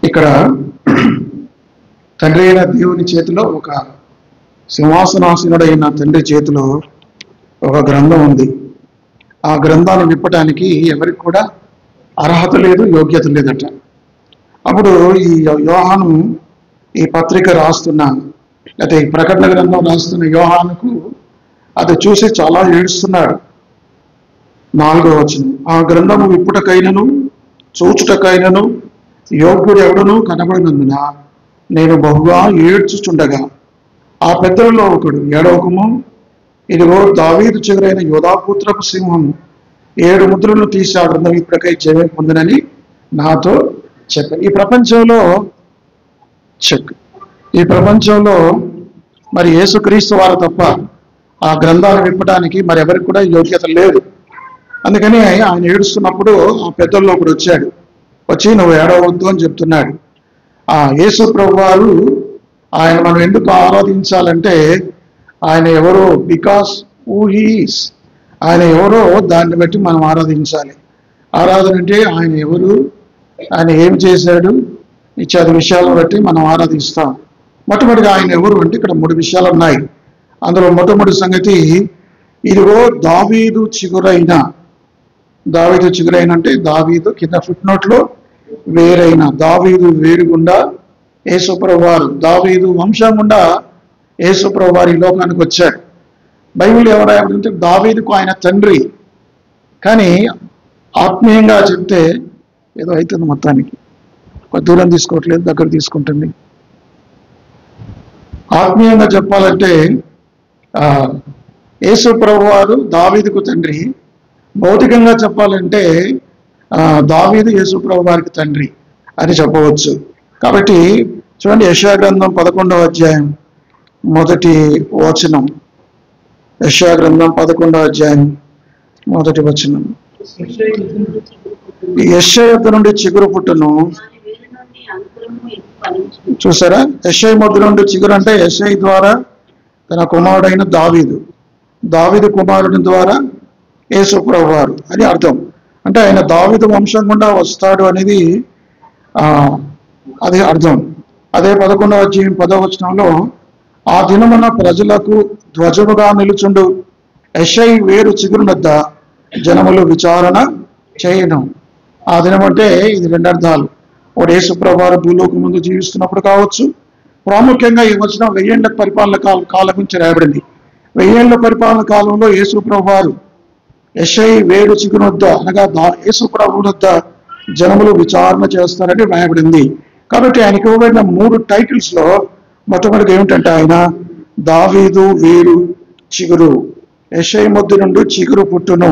ఇక్కడ తండ్రి అయిన దేవుని చేతిలో, ఒక సింహాసనాసీనుడైన తండ్రి చేతిలో ఒక గ్రంథం ఉంది. ఆ గ్రంథాన్ని విప్పటానికి ఎవరికి కూడా అర్హత లేదు, యోగ్యత లేదట. అప్పుడు ఈ యోహాను ఈ పత్రిక రాస్తున్న, అయితే ఈ ప్రకటన గ్రంథం రాస్తున్న యోహానుకు అది చూసి చాలా ఏడుస్తున్నాడు. 4వ వచనం, ఆ గ్రంథము విప్పుటకైనను చూచుటకైనను యోగ్యుడు ఎవడును కనబడినందున నేను బహుగా ఏడ్చుచుండగా ఆ పెద్దలలో ఒకడు, ఏడవకము, ఇదిగో దావీదు చిగురైన యోధాపుత్రపు సింహము 7 ముద్రలను తీసి ఆ గ్రంథం ఇప్పటికై జయం పొందనని నాతో చెప్పాను. ఈ ప్రపంచంలో మరి యేసుక్రీస్తు వారు తప్ప ఆ గ్రంథాలు విప్పడానికి మరి ఎవరికి కూడా యోగ్యత లేదు. అందుకని ఆయన ఏడుస్తున్నప్పుడు ఆ పెద్దల్లో ఒకడు వచ్చాడు. వచ్చి నువ్వు ఏడవద్దు అని చెప్తున్నాడు. ఆ యేసు ప్రభు వారు ఆయన మనం ఎందుకు ఆరాధించాలంటే ఆయన ఎవరో, బికాస్ హూ హీ ఈస్, ఆయన ఎవరో దాన్ని బట్టి మనం ఆరాధించాలి. ఆరాధన అంటే ఆయన ఎవరు, ఆయన ఏం చేశాడు ఇత్యాది విషయాలను బట్టి మనం ఆరాధిస్తాం. మొట్టమొదటిగా ఆయన ఎవరు అంటే ఇక్కడ 3 విషయాలు ఉన్నాయి. అందులో మొట్టమొదటి సంగతి, ఇదిగో దావీదు చిగురైన అంటే దావీదు కింద ఫుట్ నోట్లో వేరైన, దావీదు వేరు గుండా యేసుప్రభు వారు, దావీదు వంశం గుండా యేసుప్రభు వారు ఈ లోకానికి వచ్చాడు. బైబిల్ ఎవరంటే దావీదుకు ఆయన తండ్రి. కానీ ఆత్మీయంగా చెప్తే ఏదో అవుతుంది, మొత్తానికి దూరం తీసుకోవట్లేదు, దగ్గర తీసుకుంటుంది. ఆత్మీయంగా చెప్పాలంటే యేసు ప్రభు వారు దావీదుకు తండ్రి. భౌతికంగా చెప్పాలంటే దావీదు యేసు ప్రభు వారికి తండ్రి అని చెప్పవచ్చు. కాబట్టి చూడండి, యెషయా గ్రంథం 11వ అధ్యాయం 1వ వచనం. యెషయా గ్రంథం 11వ అధ్యాయం 1వ వచనం. యెషయా యొద్ద నుండి చిగురు పుట్టును. చూసారా, యెషయా మొదలు నుండి చిగురు అంటే యెషయా ద్వారా తన కుమారుడైన దావీదు కుమారుని ద్వారా యేసు ప్రభు వారు అని అర్థం. అంటే ఆయన దావీదు వంశం గుండా వస్తాడు అనేది అది అర్థం. అదే 11వ అధ్యాయం 10వ వచనంలో, ఆ దినమున ప్రజలకు ధ్వజముగా నిలుచుండు యెషయా వేరు చిగురునొద్ద జనములు విచారణ చేయను. ఆ దినం అంటే ఇది 2 అర్థాలు. ఒకటి యేసు ప్రభు వారు భూలోకం ముందు జీవిస్తున్నప్పుడు కావచ్చు. ప్రాముఖ్యంగా ఈ వచనం 1000 ఏళ్ల పరిపాలన కాలం గురించి రాయబడింది. 1000 ఏళ్ల పరిపాలన కాలంలో యేసు ప్రభు వారు యెషయా వేరు చిగురునొద్ద అనగా యేసు ప్రభు వద్ద జనములు విచారణ చేస్తారని రాయబడింది. కాబట్టి ఆయనకి ఇవ్వబడిన 3 టైటిల్స్ లో మొట్టమొదటిగా ఏమిటంటే ఆయన దావీదు వేరు చిగురు, యెషయా మొద్దు నుండి చిగురు పుట్టును,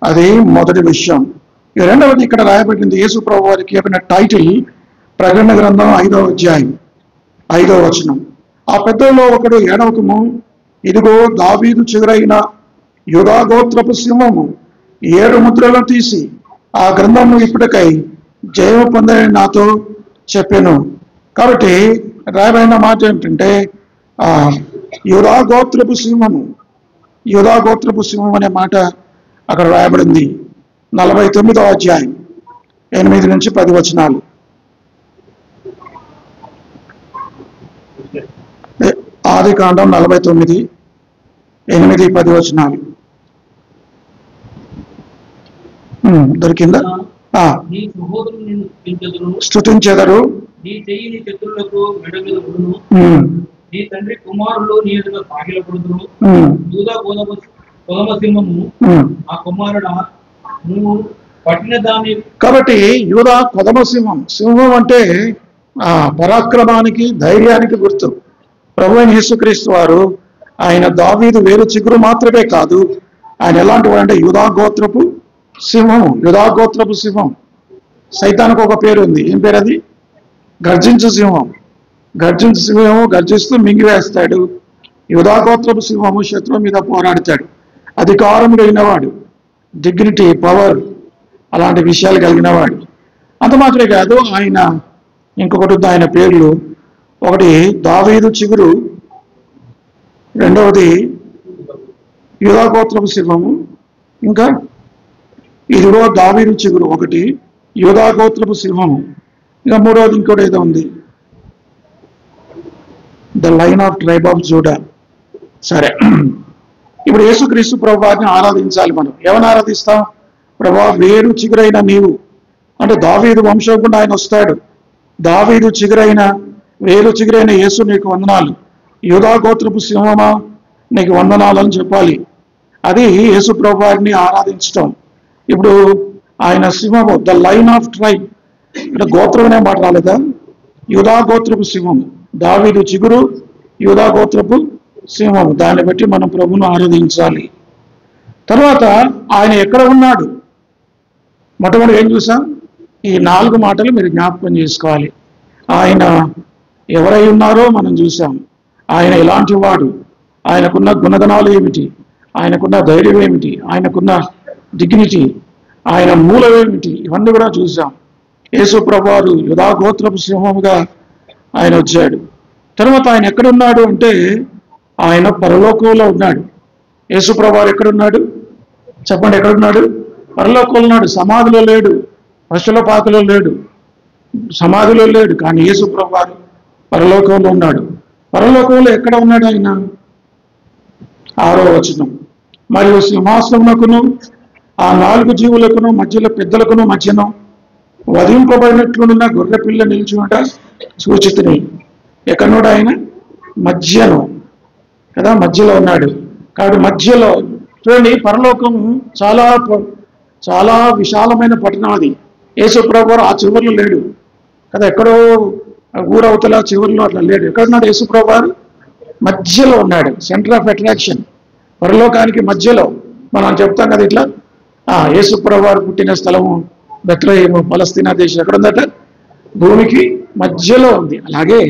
అది మొదటి విషయం. రెండవది ఇక్కడ రాయబడింది యేసు ప్రభు వారికి ఇవ్వబడిన టైటిల్, ప్రకటన గ్రంథం 5వ అధ్యాయం 5వ వచనం. ఆ పెద్దల్లో ఒకడు, ఏడవకము, ఇదిగో దావీదు చిగురైన యూదా గోత్రపు సింహము 7 ముద్రలను తీసి ఆ గ్రంథము ఇప్పటికై జయము పొందని నాతో చెప్పాను. కాబట్టి రాయబడిన మాట ఏంటంటే యూదా గోత్రపు సింహం అనే మాట అక్కడ రాయబడింది. 49వ అధ్యాయం 8 నుంచి 10 వచనాలు. ఆదికాండం 49 8, 10 వచనాలు. దొరికిందా? స్తుతించెదరు, నీ తండ్రి కుమారులు నీ ఎదుట సాగిలపడుదురు. యూదా కొదమ సింహము ఆ కుమారుడా, నువ్వు పట్టిన దాని. కాబట్టి యూదా కొదమ సింహం అంటే పరాక్రమానికి, ధైర్యానికి గుర్తు. ప్రభువైన యేసుక్రీస్తు వారు ఆయన దావీదు వేరు చిగురు మాత్రమే కాదు, ఆయన ఎలాంటి వాడంటే యూదా గోత్రపు సింహం. సైతానికి ఒక పేరు ఉంది. ఏం పేరు అది? గర్జించు సింహం. గర్జిస్తూ మింగివేస్తాడు. యూదా గోత్రపు సింహము శత్రువు మీద పోరాడతాడు. అధికారం కలిగినవాడు, డిగ్నిటీ, పవర్, అలాంటి విషయాలు కలిగినవాడు. అంత మాత్రమే కాదు, ఆయన ఇంకొకటి ఉంది ఆయన పేర్లు. ఒకటి దావీదు చిగురు, రెండవది యూదా గోత్రపు సింహము, ఇంకా ఇదిగో దావీదు చిగురు ఒకటి, యూదా గోత్రపు సింహము, ఇక మూడవది ఇంకోటి ఏదో ఉంది, the line of tribe of JUDA. సరే, ఇప్పుడు యేసుక్రీస్తు ప్రభువారిని ఆరాధించాలి. మనం ఏమని ఆరాధిస్తాం? ప్రభువా, వేరు చిగురైన నీవు, అంటే దావీదు వంశం గుండా ఆయన వస్తాడు. దావీదు చిగురైన, వేరు చిగురైన యేసు నీకు వందనాలు, యూదా గోత్రపు సింహమా నీకు వందనాలు అని చెప్పాలి. అది యేసు ప్రభువారిని ఆరాధించటం. ఇప్పుడు ఆయన సింహము, ద లైన్ ఆఫ్ ట్రైబ్, ఇక్కడ గోత్రం అనే మాట రాలేదా? యూదా గోత్రపు సింహం, దావీదు చిగురు, యూదా గోత్రపు సింహం. దాన్ని బట్టి మనం ప్రభువును ఆరాధించాలి. తర్వాత ఆయన ఎక్కడ ఉన్నాడు? మొట్టమొదటి ఏం చూసాం? ఈ 4 మాటలు మీరు జ్ఞాపకం చేసుకోవాలి. ఆయన ఎవరై ఉన్నారో మనం చూసాం. ఆయన ఎలాంటి వాడు, ఆయనకున్న గుణగణాలు ఏమిటి, ఆయనకున్న ధైర్యం ఏమిటి, ఆయనకున్న డిగ్నిటీ, ఆయన మూలం ఏమిటి, ఇవన్నీ కూడా చూసాం. యేసు ప్రభువారు యూదా గోత్రపు సింహముగా ఆయన వచ్చాడు. తర్వాత ఆయన ఎక్కడున్నాడు అంటే ఆయన పరలోకంలో ఉన్నాడు. యేసు ప్రభువారు ఎక్కడున్నాడు చెప్పండి? ఎక్కడున్నాడు? పరలోకంలో ఉన్నాడు. సమాధిలో లేడు, పశువుల పాకలో లేడు, సమాధిలో లేడు. కానీ యేసు ప్రభువారు పరలోకంలో ఉన్నాడు. పరలోకంలో ఎక్కడ ఉన్నాడు ఆయన? 6వ వచనం, మరియు సింహాసనమునకును ఆ 4 జీవులకును మధ్యలో, పెద్దలకును మధ్యను వధింపబడినట్లున్న గొర్రెపిల్ల నిల్చుంట సూచితిని. ఎక్కడున్నాడు ఆయన? మధ్యలో కదా, మధ్యలో ఉన్నాడు. కాబట్టి మధ్యలో చూడండి, పరలోకం చాలా చాలా విశాలమైన పట్టణం. అది యేసు ప్రభువారు ఆ చివరిలో లేడు కదా, ఎక్కడో ఊరవతల చివరిలో అట్లా లేడు. ఎక్కడున్నాడు యేసు ప్రభువారు? మధ్యలో ఉన్నాడు, సెంటర్ ఆఫ్ అట్రాక్షన్. పరలోకానికి మధ్యలో. మనం చెప్తాం కదా ఇట్లా, యేసు ప్రభువారు పుట్టిన స్థలము బెత్లెహేము, పలస్తీనా దేశం ఎక్కడుందట? భూమికి మధ్యలో ఉంది. అలాగే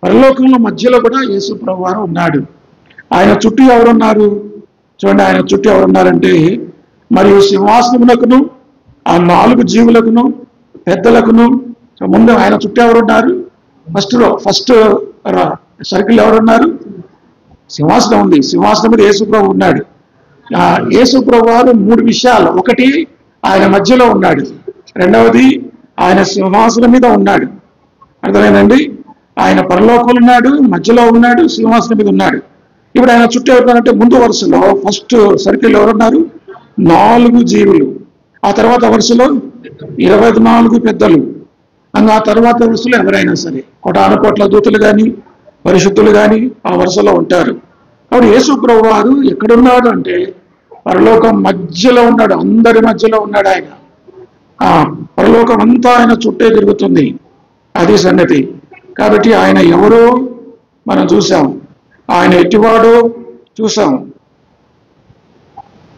పరలోకంలో మధ్యలో కూడా యేసు ప్రభువారు ఉన్నాడు. ఆయన చుట్టూ ఎవరున్నారు? చూడండి, ఆయన చుట్టూ ఎవరున్నారంటే, మరియు సింహాసనమునకును ఆ 4 జీవులకును పెద్దలకును. ముందు ఆయన చుట్టూ ఎవరున్నారు? ఫస్ట్ సర్కిల్ ఎవరున్నారు? సింహాసనం ఉంది. సింహాసనం మీద యేసు ప్రభు ఉన్నాడు. యేసు ప్రభు వారు 3 విషయాలు. ఒకటి, ఆయన మధ్యలో ఉన్నాడు. రెండవది, ఆయన సింహాసనం మీద ఉన్నాడు. అర్థమైందండి? ఆయన పరలోకంలో ఉన్నాడు, మధ్యలో ఉన్నాడు, సింహాసనం మీద ఉన్నాడు. ఇప్పుడు ఆయన చుట్టూ ఎవరున్నారంటే, ముందు వరుసలో ఫస్ట్ సర్కిల్ ఎవరున్నారు? 4 జీవులు. ఆ తర్వాత వరుసలో 24 పెద్దలు. ఆ తర్వాత వరుసలో ఎవరైనా సరే, కోటాను కోట్ల దూతలు కానీ పరిశుద్ధులు కానీ ఆ వరుసలో ఉంటారు. కాబట్టి యేసు ప్రభువారు ఎక్కడున్నాడు అంటే పరలోకం మధ్యలో ఉన్నాడు, అందరి మధ్యలో ఉన్నాడు ఆయన. పరలోకం అంతా ఆయన చుట్టే తిరుగుతుంది. అది సంగతి. కాబట్టి ఆయన ఎవరో మనం చూసాం, ఆయన ఎట్టివాడో చూసాం.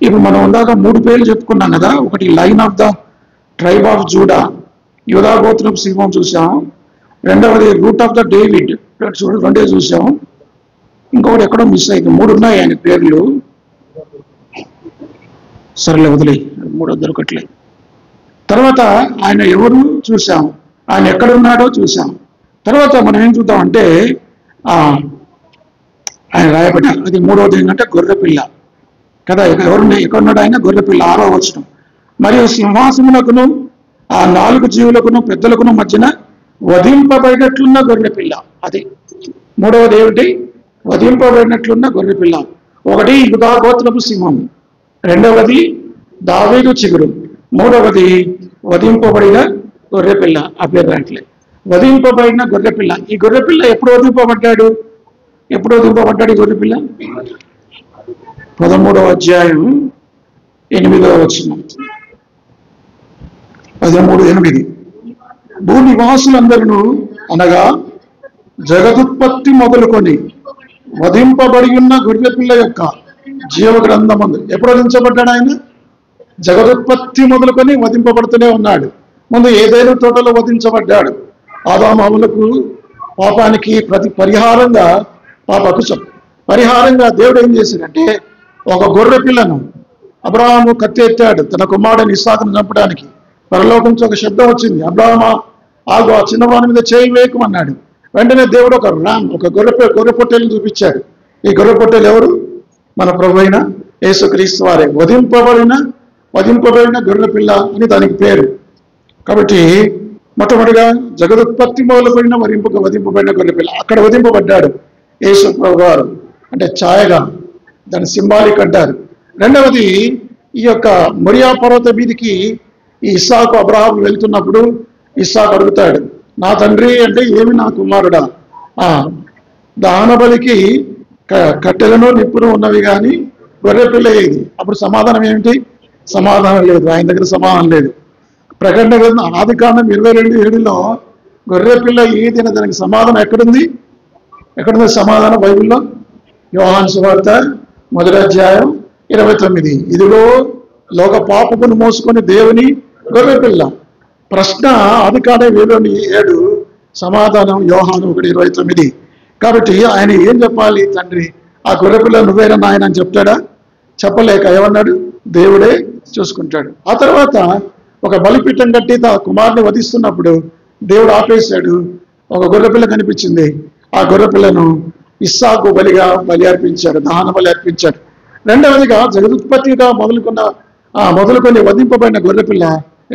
ఇప్పుడు మనం ఉందాక 3 పేర్లు చెప్పుకున్నాం కదా. ఒకటి line of the tribe of JUDA, యూదా గోత్రపు సింహం చూసాం. రెండవది రూట్ ఆఫ్ ద డేవిడ్, చూడండి 2 చూసాం. ఇంకొకటి ఎక్కడో మిస్ అయింది. 3 ఉన్నాయి ఆయన పేర్లు. సరేలే, వదిలే, 3 దొరకట్లే. తర్వాత ఆయన ఎవరు చూసాం, ఆయన ఎక్కడున్నాడో చూసాం. తర్వాత మనం ఏం చూద్దాం అంటే ఆయన రాయబడ్డారు. అది 3వది ఏంటంటే గొర్రెపిల్ల కదా. ఎక్కడున్నాడు ఆయన? గొర్రెపిల్ల. 6వ వచనం, మరియు సింహాసమునకును ఆ 4 జీవులకును పెద్దలకును మధ్యన వధింపబడినట్లున్న గొర్రెపిల్ల. అది 3వది ఏమిటి? వధింపబడినట్లున్న గొర్రెపిల్ల. ఒకటి యూదా గోత్రపు సింహం, రెండవది దావీదు చిగురు, మూడవది వధింపబడిన గొర్రెపిల్ల. ఆ పేరు రాట్లే. వధింపబడిన గొర్రెపిల్ల. ఈ గొర్రెపిల్ల ఎప్పుడు వధింపబడ్డాడు? ఎప్పుడు వధింపబడ్డాడు ఈ గొర్రెపిల్ల? 13వ అధ్యాయం 8వ వచనం. 13:8. భూనివాసులందరూ అనగా జగదుత్పత్తి మొదలుకొని వధింపబడి ఉన్న గొర్రెపిల్ల యొక్క జీవ గ్రంథమందు. ఎప్పుడు వధించబడ్డాడు ఆయన? జగదుత్పత్తి మొదలుకొని వధింపబడుతూనే ఉన్నాడు. ముందు ఏదైనా తోటలో వధించబడ్డాడు. ఆదాములకు పాపానికి పరిహారంగా, పరిహారంగా దేవుడు ఏం చేశాడంటే ఒక గొర్రె పిల్లను అబ్రహాము కత్తి ఎత్తాడు తన కుమారుడిని ఇస్సాకును చంపడానికి. పరలోకంతో ఒక శబ్దం వచ్చింది, అబ్రహామా ఆగు, ఆ చిన్నవాని మీద చేయి వేయకమన్నాడు. వెంటనే దేవుడు ఒక గొర్రె పొట్టేలను చూపించాడు. ఈ గొర్రె పొట్టేలు ఎవరు? మన ప్రభు అయిన యేసుక్రీస్తు వారే. వధింపబడిన గొర్రె పిల్ల అని దానికి పేరు. కాబట్టి మొట్టమొదటిగా జగదుత్పత్తి మొదలుపడిన వధింపబడిన గొర్రెపిల్ల, అక్కడ వధింపబడ్డాడు యేసు ప్రభు వారు, అంటే ఛాయగా దాని సింబాలిక్ అంటారు. రెండవది ఈ యొక్క మొరియా పర్వత మీదికి ఈ ఇస్సాకు అబ్రహాం వెళ్తున్నప్పుడు ఇస్సాకు అడుగుతాడు, నా తండ్రి అంటే ఏమి నా కుమారుడా, దహన బలికి కట్టెలను నిప్పును ఉన్నవి కానీ గొర్రెపిల్ల ఏది? అప్పుడు సమాధానం ఏమిటి? సమాధానం లేదు, ఆయన దగ్గర సమాధానం లేదు. ప్రకటన గ్రంథం ఆదికాండం 22:7 గొర్రెపిల్ల ఏది అనే దానికి సమాధానం ఎక్కడుంది? సమాధానం బైబిల్లో? యోహాను సువార్త 1:29, ఇదిగో లోక పాపమును మోసుకొని దేవుని గొర్రెపిల్ల. ప్రశ్న ఆదికాండం 7:7, సమాధానం యోహాను 1:29. కాబట్టి ఆయన ఏం చెప్పాలి? తండ్రి ఆ గొర్రెపిల్ల నువ్వేనా నాయన అని చెప్తాడా? చెప్పలేక ఏమన్నాడు? దేవుడే చూసుకుంటాడు. ఆ తర్వాత ఒక బలిపీఠం కట్టి ఆ కుమారుని వధిస్తున్నప్పుడు దేవుడు ఆపేశాడు. ఒక గొర్రెపిల్ల కనిపించింది. ఆ గొర్రెపిల్లను ఇస్సాకు బలి అర్పించాడు, దహన బలి అర్పించాడు. రెండవదిగా జగదుత్పత్తిగా మొదలుకొని వధింపబడిన గొర్రెపిల్ల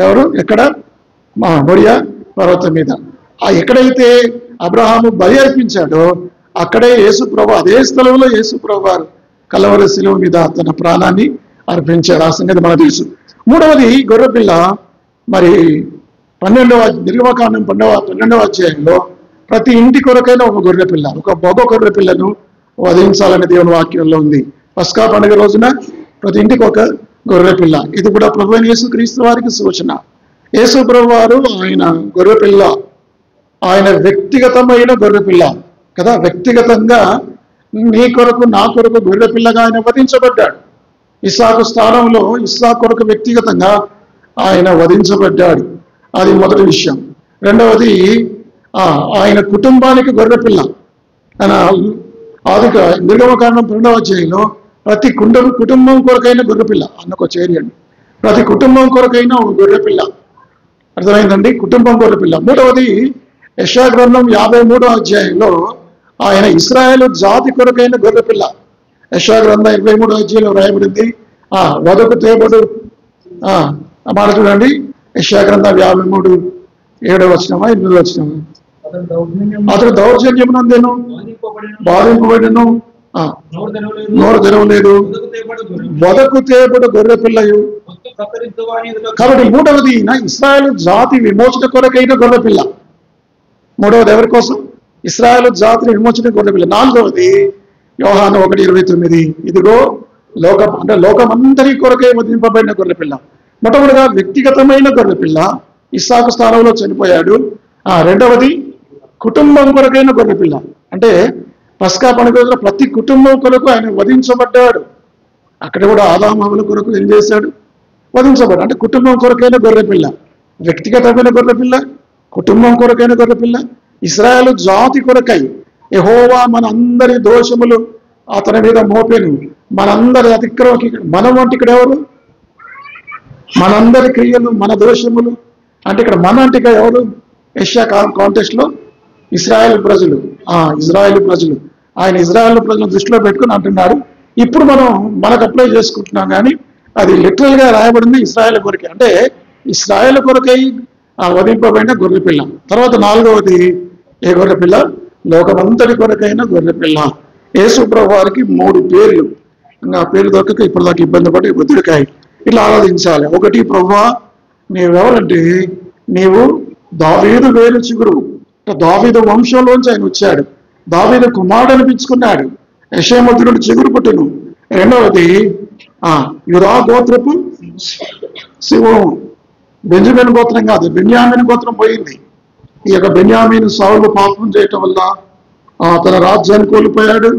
ఎవరు? ఎక్కడ? మొరియా పర్వతం మీద. ఎక్కడైతే అబ్రహాము బలి అర్పించాడో అక్కడే యేసు ప్రభు, అదే స్థలంలో యేసు ప్రభు వారు కలవరి శిలువ మీద తన ప్రాణాన్ని అర్పించాడు. ఆ సంగతి మనకు తెలుసు. మూడవది గొర్రెపిల్ల మరి 12వ నిర్గమకాండం 12వ అధ్యాయంలో ప్రతి ఇంటి కొరకైన ఒక గొర్రెపిల్ల, ఒక మగ గొర్రెపిల్లను వధించాలని దేవుని వాక్యంలో ఉంది. పస్కా పండుగ రోజున ప్రతి ఇంటికి ఒక గొర్రెపిల్ల. ఇది కూడా ప్రభు అయిన యేసు క్రీస్తు వారికి సూచన. యేసు ప్రభు వారు ఆయన గొర్రెపిల్ల, ఆయన వ్యక్తిగతమైన గొర్రెపిల్ల కదా. వ్యక్తిగతంగా నీ కొరకు నా కొరకు గొర్రెపిల్లగా ఆయన వధించబడ్డాడు. ఇస్సాకు స్థానంలో ఇస్సాకు కొరకు వ్యక్తిగతంగా ఆయన వధించబడ్డాడు. అది మొదటి విషయం. రెండవది ఆయన కుటుంబానికి గొర్రెపిల్ల. నిర్గమకాండం 12వ అధ్యాయంలో ప్రతి కుటుంబం కొరకైన గొర్రెపిల్ల అన్నొక చేరియండి. ప్రతి కుటుంబం కొరకైన ఒక గొర్రెపిల్ల. అర్థమైందండి? కుటుంబం గొర్రెపిల్ల. మూడవది యెషయా గ్రంథం 53వ అధ్యాయంలో ఆయన ఇశ్రాయేలు జాతి కొరకైన గొర్రెపిల్ల. యెషయా గ్రంథం 23వ అధ్యాయంలో రాయబడింది. వదకు తేబడు మాట చూడండి. యెషయా గ్రంథం 53:7-8. అతడు దౌర్జన్యమునందెను, బాధింపబడెను, నోరు తెరవలేదు, వదకు తేబడు గొర్రెపిల్లయు. కాబట్టి మూడవది ఇశ్రాయేలు జాతి విమోచన కొరకైన గొర్రెపిల్ల. మూడవది ఎవరి కోసం? ఇశ్రాయేలు జాతిని విమోచన గొర్రెపిల్ల. నాలుగవది యోహాను 1:29, ఇదిగో లోకమందరి కొరకై వధింపబడిన గొర్రెపిల్ల. మొట్టమొదటిగా వ్యక్తిగతమైన గొర్రెపిల్ల, ఇస్సాకు స్థానంలో చనిపోయాడు. రెండవది కుటుంబం కొరకైన గొర్రెపిల్ల, అంటే పస్కా పండుగ రోజున ప్రతి కుటుంబం కొరకు ఆయన వధించబడ్డాడు. అక్కడ కూడా ఆదాముల కొరకు ఏం చేశాడు? వధించబడ్డాడు. అంటే కుటుంబం కొరకైన గొర్రెపిల్ల, వ్యక్తిగతమైన గొర్రెపిల్ల, కుటుంబం కొరకైన గొర్రెపిల్ల, ఇశ్రాయేలు జాతి కొరకై యెహోవా మన అందరి దోషములు అతని మీద మోపెను, మనందరి అతిక్రమకి. మనం అంటే ఇక్కడ ఎవరు? మనందరి క్రియలు, మన దోషములు అంటే ఇక్కడ మన అంటే ఇక్కడ ఎవరు? యెషయా కాంటెక్స్ట్ లో ఇశ్రాయేలు ప్రజలు. ఆయన ఇశ్రాయేలు ప్రజలను దృష్టిలో పెట్టుకుని అంటున్నాడు. ఇప్పుడు మనకు అప్లై చేసుకుంటున్నాం, కానీ అది లిటరల్ గా రాయబడింది ఇశ్రాయేలు కొరకే. అంటే ఇశ్రాయేలు కొరకై వధింపబడిన గొర్రెపిల్ల. తర్వాత నాలుగవది ఏ గొర్రెపిల్ల? లోకమంతటి కొరకైన గొర్రెపిల్ల. యేసు ప్రభు వారికి 3 పేర్లు. ఇంకా పేర్లు దొరకక ఇప్పుడు దాకా ఇబ్బంది పడి బుద్ధికాయ ఇట్లా ఆరాధించాలి. ఒకటి, ప్రభువా నీవెవరంటే నీవు దావీదు వేరు చిగురు, దావీదు వంశంలోంచి ఆయన వచ్చాడు, దావీదు కుమారుడు అనిపించుకున్నాడు, యెషయా చిగురు పుట్టును. రెండవది యూదా గోత్రపు శివం. బెంజమిన్ గోత్రం కాదు, బెన్యామీను గోత్రం పోయింది. ఈ యొక్క బెన్యామీను సౌలు పాపం చేయటం వల్ల తన రాజ్యాన్ని కోల్పోయాడు,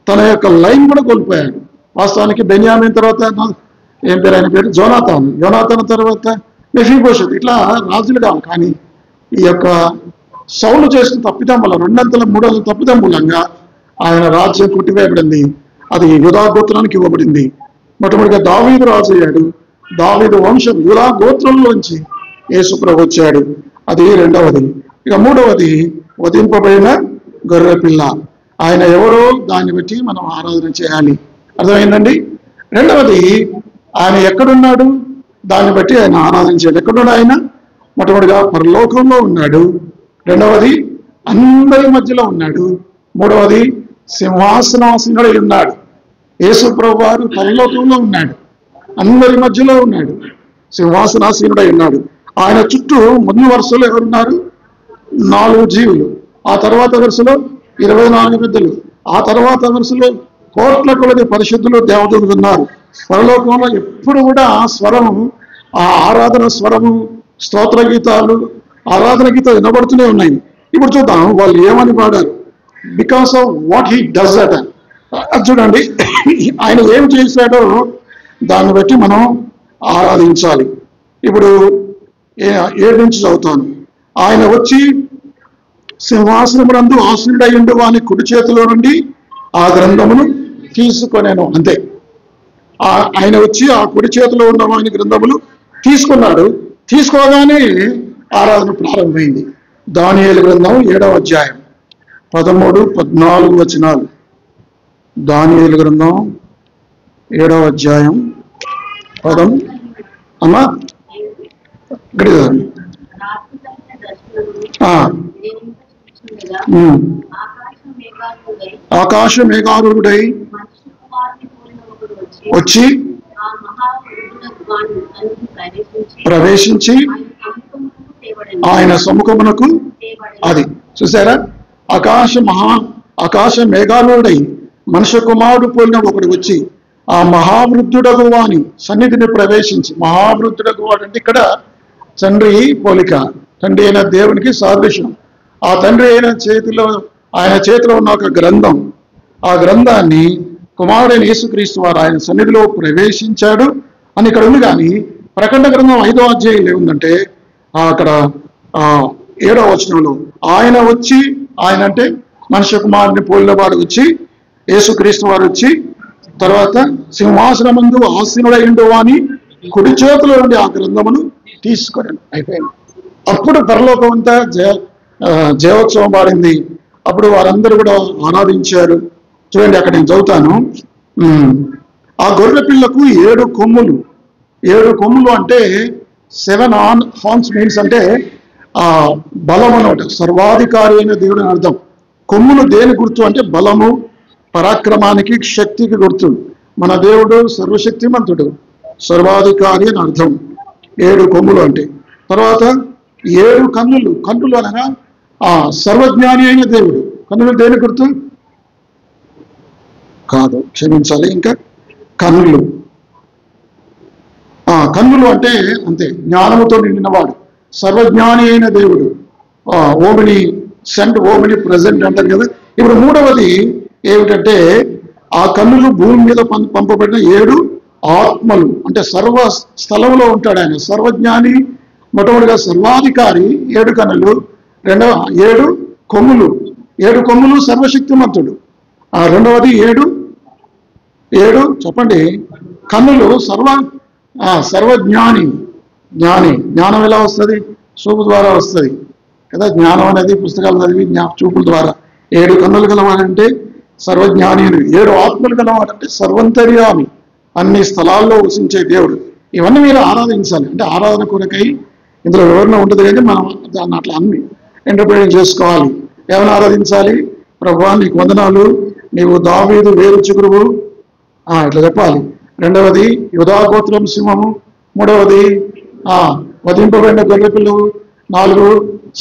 తన యొక్క లైన్ కూడా కోల్పోయాడు. వాస్తవానికి బెన్యామీన్ తర్వాత ఏం పేరు? ఆయన పేరు యోనాతాను తర్వాత మెఫీబోషెత్. ఇట్లా రాజులు కావాలి. కానీ ఈ యొక్క సౌలు చేసిన తప్పిదం వల్ల 200-300 తప్పిదం మూలంగా ఆయన రాజ్యం కొట్టివేయబడింది. అది యూదా గోత్రానికి ఇవ్వబడింది. మొట్టమొదటిగా దావీదు రాజు అయ్యాడు. దావీదు వంశం యూదా గోత్రంలోంచి యేసు ప్రభు వచ్చాడు. అది రెండవది. ఇక మూడవది వధింపబడిన గొర్రెపిల్ల. ఆయన ఎవరో దాన్ని బట్టి మనం ఆరాధన చేయాలి. అర్థమైందండి? రెండవది ఆయన ఎక్కడున్నాడు దాన్ని బట్టి ఆయన ఆరాధన చేయాలి. ఎక్కడున్నాడు ఆయన? మొట్టమొదటిగా పరలోకంలో ఉన్నాడు, రెండవది అందరి మధ్యలో ఉన్నాడు, మూడవది సింహాసనాసీనుడై ఉన్నాడు. యేసు ప్రభువు వారు పరలోకంలో ఉన్నాడు, అందరి మధ్యలో ఉన్నాడు, సింహాసనాసీనుడై ఉన్నాడు. ఆయన చుట్టూ ముందు వరుసలో ఎవరున్నారు? 4 జీవులు. ఆ తర్వాత వరుసలో 24 పెద్దలు. ఆ తర్వాత వరుసలో కోట్ల కొలది పరిశుద్ధులు, దేవదూతలు ఉన్నారు. పరలోకంలో ఎప్పుడు కూడా ఆ స్వరము, ఆ ఆరాధన స్వరము, స్తోత్ర గీతాలు, ఆరాధన గీతాలు వినబడుతూనే ఉన్నాయి. ఇప్పుడు చూద్దాం వాళ్ళు ఏమని పాడారు. Because of what he does at. అది చూడండి, ఆయన ఏం చేశాడో దాన్ని బట్టి మనం ఆరాధించాలి. ఇప్పుడు 7 నుంచి చదువుతాను. ఆయన వచ్చి సింహాసనమునందు ఆసీనుడైయుండు వాని కుడి చేతిలో నుండి ఆ గ్రంథమును తీసుకొనేను. అంతే. ఆయన వచ్చి ఆ కుడి చేతిలో ఉన్న వాని గ్రంథములు తీసుకున్నాడు. తీసుకోగానే ఆరాధన ప్రారంభమైంది. దానియేలు గ్రంథం 7వ అధ్యాయం 13, 14 వచనాలు. దానియేలు గ్రంథం 7వ అధ్యాయం 10. అమ్మా ఇక్కడ ఆకాశ మేఘారుడై వచ్చి ప్రవేశించి ఆయన సముఖమునకు, అది చూసారా, ఆకాశ మేఘారుడై మనుష్య కుమారుడు పోలిన ఒకడు వచ్చి ఆ మహావృద్ధుడగు వాని సన్నిధిని ప్రవేశించి. మహావృద్ధుడగు వాడు అంటే ఇక్కడ తండ్రి పోలిక, తండ్రి అయిన దేవునికి సాదృశ్యం. ఆ తండ్రి అయిన ఆయన చేతిలో ఉన్న ఒక గ్రంథం, ఆ గ్రంథాన్ని కుమారుడైన యేసుక్రీస్తు వారు ఆయన సన్నిధిలో ప్రవేశించాడు అని ఇక్కడ ఉంది. కానీ ప్రకటన గ్రంథం 5వ అధ్యాయంలో ఏముందంటే అక్కడ 7వ వచనంలో ఆయన వచ్చి, ఆయన అంటే మనుష్య కుమారుని పోలిన వాడు వచ్చి, యేసుక్రీస్తు వారు వచ్చి తర్వాత సింహాసనమందు ఆసీనుడైయుండు వాని కుడి చేతిలో నుండి ఆ గ్రంథమును తీసుకొని అయిపోయింది. అప్పుడు పరలోకం అంతా జయోత్సవం పాడింది. అప్పుడు వారందరూ కూడా ఆరాధించారు. చూడండి, అక్కడ నేను చదువుతాను. ఆ గొర్రె పిల్లకు 7 కొమ్ములు. 7 కొమ్ములు అంటే 7 హార్న్స్ మీన్స్ అంటే బలం అనమాట. సర్వాధికారి అయిన దేవుడు అని అర్థం. కొమ్ములు దేని గుర్తు అంటే బలము, పరాక్రమానికి, శక్తికి గుర్తు. మన దేవుడు సర్వశక్తిమంతుడు, సర్వాధికారి అని అర్థం 7 కొమ్ములు అంటే. తర్వాత 7 కన్నులు. కన్నులు అనగా సర్వజ్ఞాని అయిన దేవుడు. కన్నులు దేని గుర్తు కాదు, క్షమించాలి, ఇంకా కన్నులు. కన్నులు అంటే అంతే, జ్ఞానముతో నిండినవాడు, సర్వజ్ఞాని అయిన దేవుడు. ఓమిని సెంట్, ఓమిని ప్రజెంట్ అంటారు కదా. ఇప్పుడు మూడవది ఏమిటంటే ఆ కన్నులు భూమి మీద పంపబడిన 7 ఆత్మలు. అంటే సర్వ స్థలంలో ఉంటాడు ఆయన, సర్వజ్ఞాని. మొట్టమొదటిగా సర్వాధికారి, 7 కన్నులు. రెండవ 7 కొమ్ములు. 7 కొమ్ములు సర్వశక్తిమంతుడు. రెండవది 7 చెప్పండి కన్నులు, సర్వజ్ఞాని. జ్ఞానం ఎలా వస్తుంది? చూపు ద్వారా వస్తుంది కదా. జ్ఞానం అనేది పుస్తకాలు చదివి చూపుల ద్వారా. 7 కన్నులు గలవాడంటే సర్వజ్ఞాని అని. 7 ఆత్మలు గలవాడంటే సర్వంతర్యామి, అన్ని స్థలాల్లో వసించే దేవుడు. ఇవన్నీ మీరు ఆరాధించాలి. అంటే ఆరాధన కొరకై ఇందులో వివరణ ఉంటుంది, కానీ మనం దాన్ని అట్లా అన్ని ఇంటర్ప్రిట్ చేసుకోవాలి. ఏమైనా ఆరాధించాలి? ప్రభువా నీకు వందనాలు, నీవు దావీదు వేరు చిగురువు, ఇట్లా చెప్పాలి. రెండవది యూదాగోత్రం సింహము. మూడవది వధింపబడిన గొర్రెపిల్లవు. 4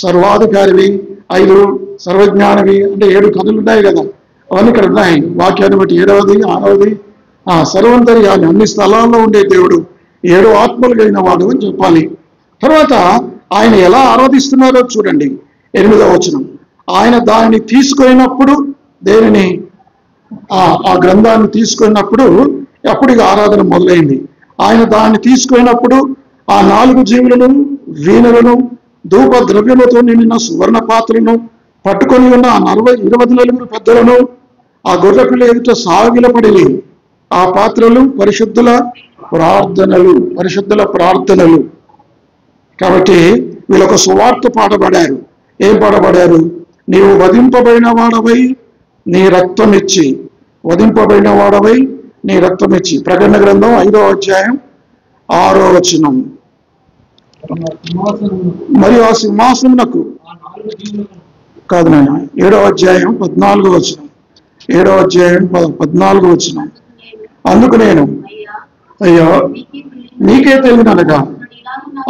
సర్వాధికారివి. 5 సర్వజ్ఞానివి. అంటే 7 కథలు ఉన్నాయి కదా, అవన్నీ ఇక్కడ ఉన్నాయి వాక్యాన్ని బట్టి. 7వది 6వది సర్వంతర్యామి, అన్ని స్థలాల్లో ఉండే దేవుడు, 7 ఆత్మలు కలిగిన వాడు అని చెప్పాలి. తర్వాత ఆయన ఎలా ఆరాధిస్తున్నారో చూడండి. 8వ వచనం. ఆయన దానిని తీసుకున్నప్పుడు, దేనిని? ఆ గ్రంథాన్ని తీసుకున్నప్పుడు అప్పుడు ఇక ఆరాధన మొదలైంది. ఆయన దాన్ని తీసుకున్నప్పుడు ఆ 4 జీవులను, వీణులను, ధూప ద్రవ్యములతో నిండిన సువర్ణ పాత్రలను పట్టుకొని ఉన్న ఆ 24 పెద్దలను ఆ గొర్రెపిల్ల ఎదుట సాగిలపడి, ఆ పాత్రలు పరిశుద్ధుల ప్రార్థనలు. కాబట్టి వీళ్ళొక సువార్త పాడబడారు. ఏం పాడబడారు? నీవు వధింపబడిన వాడవై నీ రక్తం ఇచ్చి, వధింపబడిన వాడవై నీ రక్తం ఇచ్చి. ప్రకటన గ్రంథం 5వ అధ్యాయం 6వ వచనం. మరియు ఆ సింహాసనమునకు కాదు నాయన 7వ అధ్యాయం 14వ వచనం 7వ అధ్యాయం 14వ వచనం. అందుకు నేను అయ్యా నీకే తెలియనగా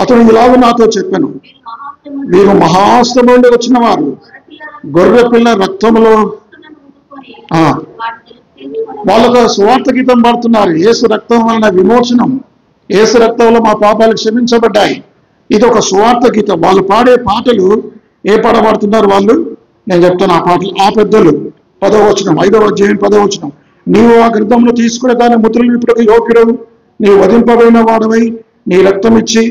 అతను ఇలాగ నాతో చెప్పాను, మీరు మహాస్తమంలో వచ్చిన వారు గొర్రె పిల్ల రక్తంలో వాళ్ళకు సువార్త గీతం పాడుతున్నారు. యేసు రక్తం వలన విమోచనం, యేసు రక్తంలో మా పాపాలు క్షమించబడ్డాయి. ఇది ఒక సువార్త గీతం. వాళ్ళు పాడే పాటలు ఏ పాట పాడుతున్నారు వాళ్ళు? నేను చెప్తాను ఆ పాటలు. ఆ పెద్దలు 10వ వచనం 5వ అధ్యాయం 10వ వచనం. నీవు ఆ గ్రంథంలో తీసుకునే దాని ముద్రలు ఇప్పుడు యోగ్యుడవు, నీవు వధింపబడిన వాడవై నీ రక్తం ఇచ్చి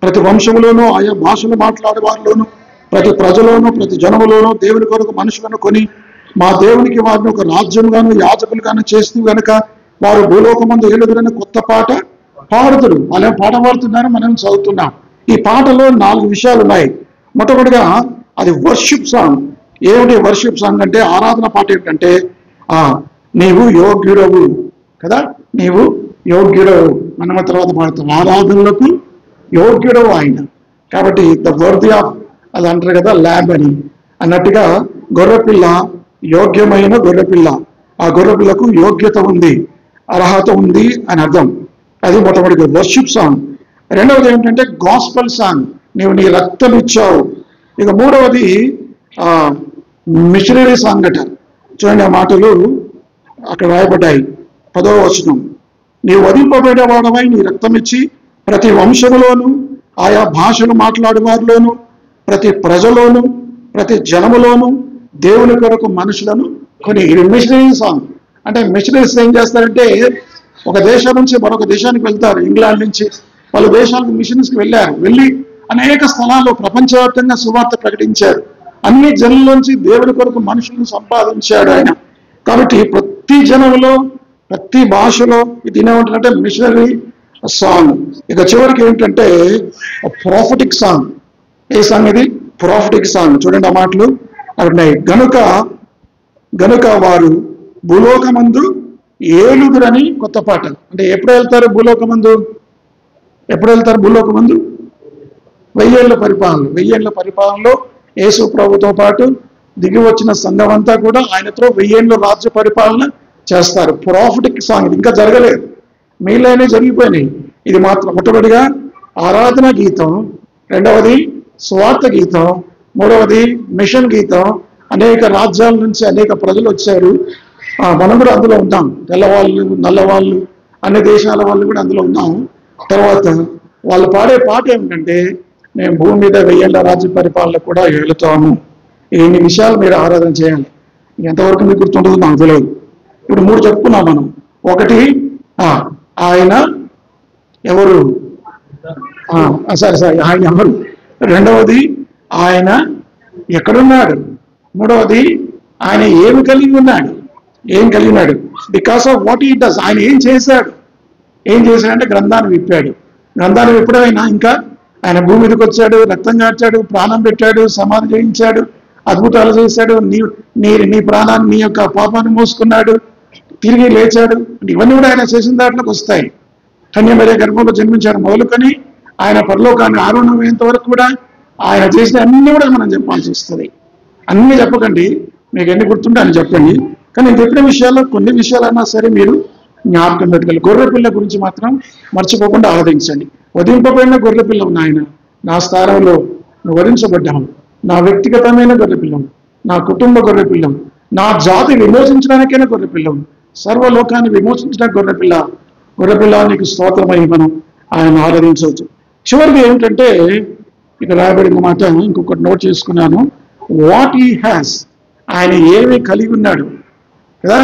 ప్రతి వంశములోనూ ఆయా భాషలు మాట్లాడే వారిలోనూ ప్రతి ప్రజలోనూ ప్రతి జనములోనూ దేవుని కొరకు మనుషులను కొని మా దేవునికి వారిని ఒక రాజ్యంగాను యాజకులుగాను చేస్తూ గనుక వారు భూలోకమందు ఏలుగురని కొత్త పాట పాడుతురు. వాళ్ళే పాట పాడుతున్నారు, మనం చదువుతున్నాం. ఈ పాటలో 4 విషయాలు ఉన్నాయి. మొట్టమొదటిగా అది వర్షిప్ సాంగ్. ఏమిటి వర్షిప్ సాంగ్ అంటే? ఆరాధన పాట ఏమిటంటే నీవు యోగ్యుడవు కదా, నీవు యోగ్యుడవు. మనం తర్వాత పాడుతాం ఆరాధనలకు యోగ్యుడవు ఆయన. కాబట్టి ద వర్ది ఆఫ్ అది అంటారు కదా, ల్యాబ్ అని అన్నట్టుగా గొర్రెపిల్ల యోగ్యమైన గొర్రెపిల్ల. ఆ గొర్రెపిల్లకు యోగ్యత ఉంది, అర్హత ఉంది అని అర్థం. అది మొట్టమొదటి వర్షిప్ సాంగ్. రెండవది ఏమిటంటే గాస్పల్ సాంగ్, నీవు నీ రక్తం ఇచ్చావు. ఇక మూడవది మిషనరీ సాంగ్ అట. చూడండి ఆ మాటలు అక్కడ రాయబడ్డాయి. 10వ వచనం, నీవు వధింపబడిన వాడవై నీ రక్తం ఇచ్చి ప్రతి వంశములోను ఆయా భాషలు మాట్లాడే వారిలోను ప్రతి ప్రజలోను ప్రతి జనములోను దేవుని కొరకు మనుషులను కొని. ఇది మిషనరీ సాంగ్. అంటే మిషనరీస్ ఏం చేస్తారంటే ఒక దేశం నుంచి మరొక దేశానికి వెళ్తారు. ఇంగ్లాండ్ నుంచి పలు దేశాలకు మిషనరీస్కి వెళ్ళారు. వెళ్ళి అనేక స్థలాల్లో ప్రపంచవ్యాప్తంగా సువార్త ప్రకటించారు. అన్ని జనుల్లోంచి దేవుని కొరకు మనుషులను సంపాదించాడు ఆయన. కాబట్టి ప్రతి జనంలో ప్రతి భాషలో ఇది ఏమంటారంటే మిషనరీ సాంగ్. ఇక చివరికి ఏంటంటే ప్రాఫిటిక్ సాంగ్. ఏ సాంగ్ ఇది? Prophetic song. చూడండి ఆ మాటలు ఉన్నాయి. గనుక వారు భూలోకమందు ఏలుగురని కొత్త పాట. అంటే ఎప్పుడు వెళ్తారు భూలోకమందు? ఎప్పుడు వెళ్తారు భూలోకమందు? 1000 ఏళ్ల పరిపాలన. 1000 ఏళ్ల పరిపాలనలో యేసు ప్రభుతో పాటు దిగి వచ్చిన సంఘం అంతా కూడా ఆయనతో 1000 ఏళ్ల రాజ్య పరిపాలన చేస్తారు. Prophetic song. ఇది ఇంకా జరగలేదు, మీలైనా జరిగిపోయినాయి. ఇది మాత్రం మొట్టమొదటిగా ఆరాధన గీతం, రెండవది స్వార్థ గీతం, మూడవది మిషన్ గీతం. అనేక రాజ్యాల నుంచి అనేక ప్రజలు వచ్చారు. మనం కూడా అందులో ఉన్నాం. తెల్లవాళ్ళు నల్లవాళ్ళు అన్ని దేశాల వాళ్ళు కూడా అందులో ఉన్నాము. తర్వాత వాళ్ళు పాడే పాట ఏమిటంటే మేము భూమి మీద 1000 ఏళ్ల రాజ్య పరిపాలన కూడా వెళుతాము. ఇన్ని విషయాలు మీరు ఆరాధన చేయాలి. ఎంతవరకు మీకు గుర్తుంటుందో నాకు తెలియదు. ఇప్పుడు 3 చెప్పుకున్నాం మనం. ఒకటి ఆయన ఎవరు? సరే ఆయన ఎవరు? రెండవది ఆయన ఎక్కడున్నాడు? మూడవది ఆయన ఏం కలిగి ఉన్నాడు? Because of what he does. ఆయన ఏం చేశాడంటే గ్రంథాన్ని విప్పాడు. గ్రంథాన్ని విప్పడమైనా ఇంకా ఆయన భూమి మీదకి వచ్చాడు, రక్తం కార్చాడు, ప్రాణం పెట్టాడు, సమాధి చేయించాడు, అద్భుతాలు చేశాడు, నీ ప్రాణాన్ని నీ యొక్క పాపాన్ని మోసుకున్నాడు, తిరిగి లేచాడు. ఇవన్నీ కూడా ఆయన చేసిన దాంట్లోకి వస్తాయి. కన్యమరియా గర్భంలో జన్మించాడు మొదలుకొని ఆయన పరలోకాన్ని ఆరోహణమైనంత వరకు కూడా ఆయన చేసిన అన్ని కూడా మనం చెప్పాల్సి వస్తుంది. అన్ని చెప్పకండి, మీకు ఎన్ని గుర్తుంటే అని చెప్పండి. కానీ నేను చెప్పిన విషయాల్లో కొన్ని విషయాలైనా సరే మీరు జ్ఞాపకం పెట్టుకోవాలి. గొర్రెపిల్ల గురించి మాత్రం మర్చిపోకుండా ఆరాధించండి. వధింపబడిన గొర్రెపిల్ల నాయన, నా స్థానంలో నువ్వు వధించబడ్డావు. నా వ్యక్తిగతమైన గొర్రెపిల్లం, నా కుటుంబ గొర్రెపిల్లం, నా జాతి విమోచించడానికైనా గొర్రెపిల్లం, సర్వలోకాన్ని విమోచించిన గొర్రెపిల్ల నీకు స్తోత్రమై మనం ఆయన ఆరాధించవచ్చు. చివరికి ఏమిటంటే ఇక రాయబడిన మాట ఇంకొకటి నోట్ చేసుకున్నాను. వాట్ హీ హ్యాస్, ఆయన ఏమి కలిగి ఉన్నాడు కదా.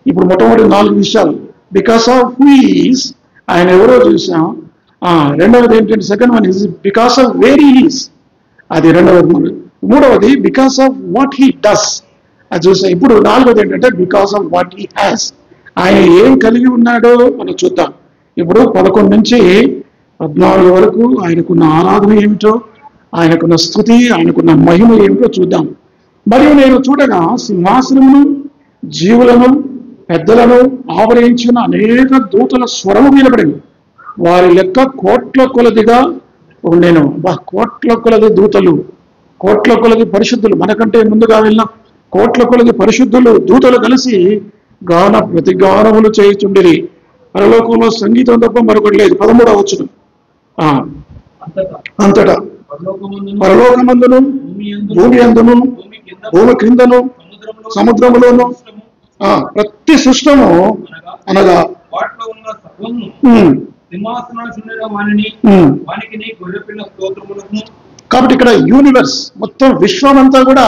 ఇప్పుడు మొట్టమొదటి 4 విషయాలు. బికాస్ ఆఫ్ హూ ఈస్, ఆయన ఎవరో చూసాం. రెండవది ఏంటంటే second one is because of where he is, అది రెండవది. మూడవది because of what he does, అది చూసాం. ఇప్పుడు 4వది ఏంటంటే because of what he has, ఆయన ఏం కలిగి ఉన్నాడో మనం చూద్దాం. ఇప్పుడు 11 నుంచి 14 వరకు ఆయనకున్న ఆరాధన ఏమిటో, ఆయనకున్న స్తుతి, ఆయనకున్న మహిమ ఏమిటో చూద్దాం. మరియు నేను చూడగా సింహాసనమును జీవులను పెద్దలను ఆవరించిన అనేక దూతల స్వరము వినబడింది. వారి లెక్క కోట్ల కొలదిగా నేను కోట్ల కొలది దూతలు, కోట్ల కొలది పరిశుద్ధులు, మనకంటే ముందుగా వెళ్ళిన కోట్ల కొలది పరిశుద్ధులు దూతలు కలిసి గాన ప్రతిగానములు చేయుచుండిరి. పరలోకంలో సంగీతం తప్ప మరొకటి లేదు. 13వ వచనం. అంతటా పరలోకమందును భూమి అందును భూమి క్రిందను సముద్రములోను ప్రతి సృష్టము అనగా కాబట్టి ఇక్కడ యూనివర్స్ మొత్తం విశ్వం అంతా కూడా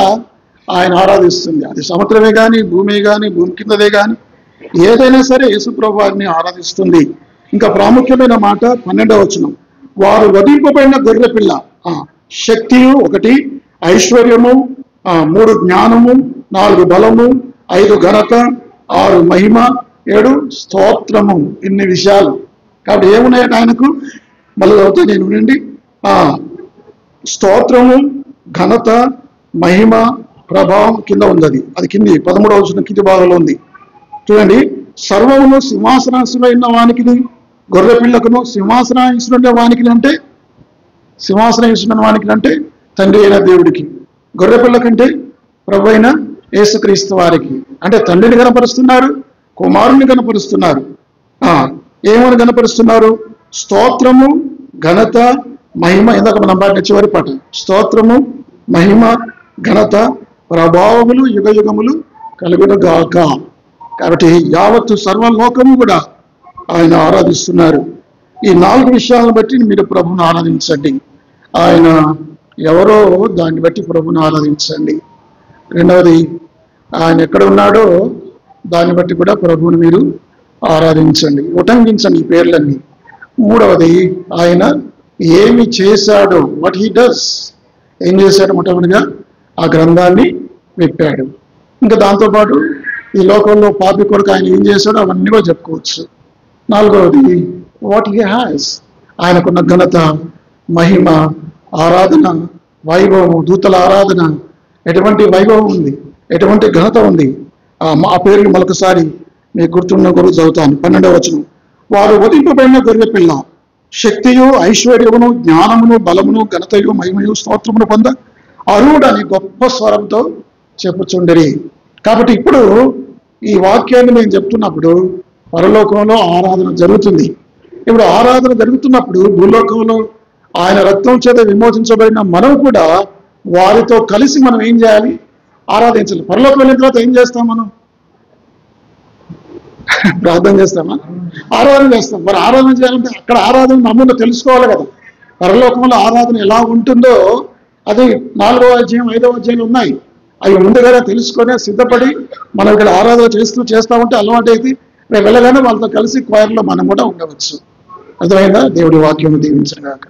ఆయన ఆరాధిస్తుంది. అది సముద్రమే కానీ భూమి కానీ భూమి కిందదే కానీ ఏదైనా సరే యేసుప్రభు వారిని ఆరాధిస్తుంది. ఇంకా ప్రాముఖ్యమైన మాట 12వ వచనం. వారు వధింపబడిన గొర్రె పిల్ల శక్తియు 1, ఐశ్వర్యము 3, జ్ఞానము 4, బలము 5, ఘనత 6, మహిమ 7, స్తోత్రము. ఇన్ని విషయాలు. కాబట్టి ఏమున్నాయంటే ఆయనకు మళ్ళీ చదివితే నేను వినండి. స్తోత్రము, ఘనత, మహిమ, ప్రభావం కింద ఉంది. అది కింది 13వ వచనం కింది భాగంలో ఉంది. చూడండి. సర్వమును సింహాసనాసులైన వానికి, గొర్రె పిల్లకును సింహాసనాసుల వానికి అంటే సింహాసనాసుల వానికి అంటే తండ్రి అయిన దేవుడికి, గొర్రె పిల్ల కంటే ప్రభు అయిన యేసుక్రీస్తు వారికి. అంటే తండ్రిని కనపరుస్తున్నారు, కుమారుని కనపరుస్తున్నారు. ఏమని కనపరుస్తున్నారు? స్తోత్రము, ఘనత, మహిమ. ఇందాక మనం పాడిన చివరి పాట. స్తోత్రము, మహిమ, ఘనత, ప్రభావములు యుగ యుగములు కలుగును గాక. కాబట్టి యావత్తు సర్వలోకము కూడా ఆయన ఆరాధిస్తున్నారు. ఈ 4 విషయాలను బట్టి మీరు ప్రభుని ఆరాధించండి. ఆయన ఎవరో దాన్ని బట్టి ప్రభుని ఆరాధించండి. రెండవది, ఆయన ఎక్కడ ఉన్నాడో దాన్ని బట్టి కూడా ప్రభువుని మీరు ఆరాధించండి, ఉటంకించండి ఈ పేర్లన్నీ. మూడవది, ఆయన ఏమి చేశాడో, వాట్ హీ డస్, ఏం చేశాడు? మొట్టమొదటిగా ఆ గ్రంథాన్ని విప్పాడు. ఇంకా దాంతోపాటు ఈ లోకంలో పాపి కొరకు ఆయన ఏం చేశాడో అవన్నీ కూడా చెప్పుకోవచ్చు. నాలుగవది, వాట్ హీ హ్యాస్, ఆయనకున్న ఘనత, మహిమ, ఆరాధన, వైభవం, దూతల ఆరాధన, ఎటువంటి వైభవం ఉంది, ఎటువంటి ఘనత ఉంది. ఆ పేర్లు మరొకసారి మీకు గుర్తున్న కొరకు చదువుతాను. 12వ వచనం. వారు వధింపబడిన గొర్రె పిల్ల శక్తియు, ఐశ్వర్యమును, జ్ఞానమును, బలమును, ఘనతయు, మహిమయు, స్తోత్రమును పొంద అరుడని గొప్ప స్వరంతో చెప్పుచుండిరి. కాబట్టి ఇప్పుడు ఈ వాక్యాన్ని నేను చెప్తున్నప్పుడు పరలోకంలో ఆరాధన జరుగుతుంది. ఇప్పుడు ఆరాధన జరుగుతున్నప్పుడు భూలోకంలో ఆయన రక్తం చేత విమోచించబడిన మనం కూడా వారితో కలిసి మనం ఏం చేయాలి? ఆరాధించాలి. పరలోకం వెళ్ళిన తర్వాత ఏం చేస్తాం? మనం ప్రార్థన చేస్తామా? ఆరాధన చేస్తాం. మరి ఆరాధన చేయాలంటే అక్కడ ఆరాధన నమ్ముందో తెలుసుకోవాలి కదా. పరలోకంలో ఆరాధన ఎలా ఉంటుందో అది 4వ అధ్యాయం 5వ అధ్యాయంలో ఉన్నాయి. అవి ముందుగానే తెలుసుకొని సిద్ధపడి మనం ఇక్కడ ఆరాధన చేస్తా ఉంటే అలవాటు అయితే రేపు వెళ్ళగానే వాళ్ళతో కలిసి క్వైర్లో మనం కూడా ఉండవచ్చు. అర్థమైందా? దేవుడి వాక్యం దీవించగాక.